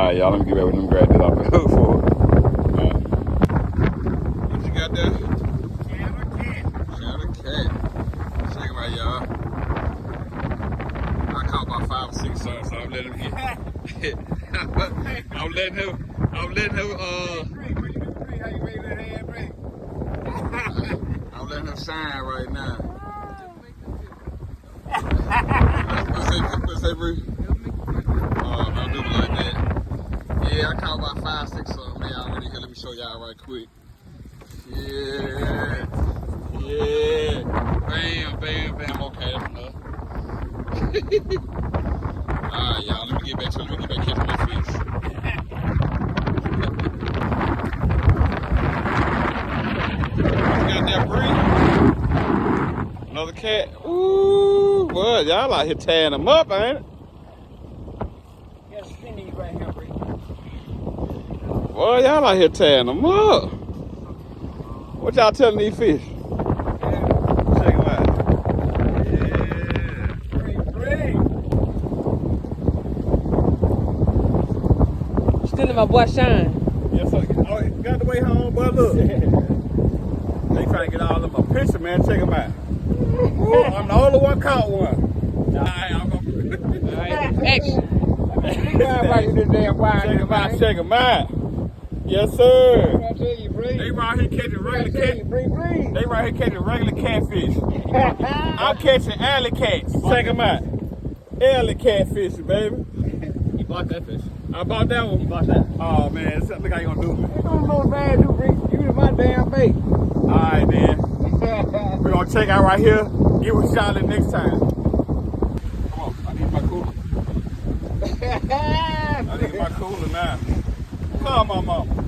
Alright, y'all, let me get back with them grab that off the hook for it. What you got there? Shadow cat. Check him out, y'all. I caught about 5 or 6 something, so I'm letting him get. I'm letting him. I'm letting him shine right now. What's that, Bree? I'll do it like that. Yeah, I caught about 5, 6 something. Man, already here. Let me show y'all right quick. Yeah. Yeah. Bam, bam, bam. Okay, that's enough. Alright, y'all. Let me get back to it. Let me get back catching my fish. Got that Bree? Another cat. Ooh, what? Y'all out here tearing them up, ain't it? Boy, y'all out here tearing them up. What y'all telling these fish? Check them out. Yeah. Still in my boy Shine. Yes, sir. Oh, you got the way home, boy. Look. They trying to get all of my picture, man. Check them out. Ooh, I'm the only one caught one. Alright, I'm gonna. Alright, action. Check them out. Yes, sir. I tell you, Bree. They right here catching regular cat. Bree. They right here catching regular catfish. I'm catching alley cats. Check them out. Alley catfish, baby. You bought that fish. I bought that one. You bought that. Oh man, look how you gonna do me. It don't go bad, you Bree. You was my damn bait. Alright then. We're gonna check out right here. Get with Charlotte next time. Come on, I need my cooler. I need my cooler now. Call my mama.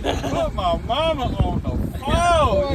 Put my mama on the phone.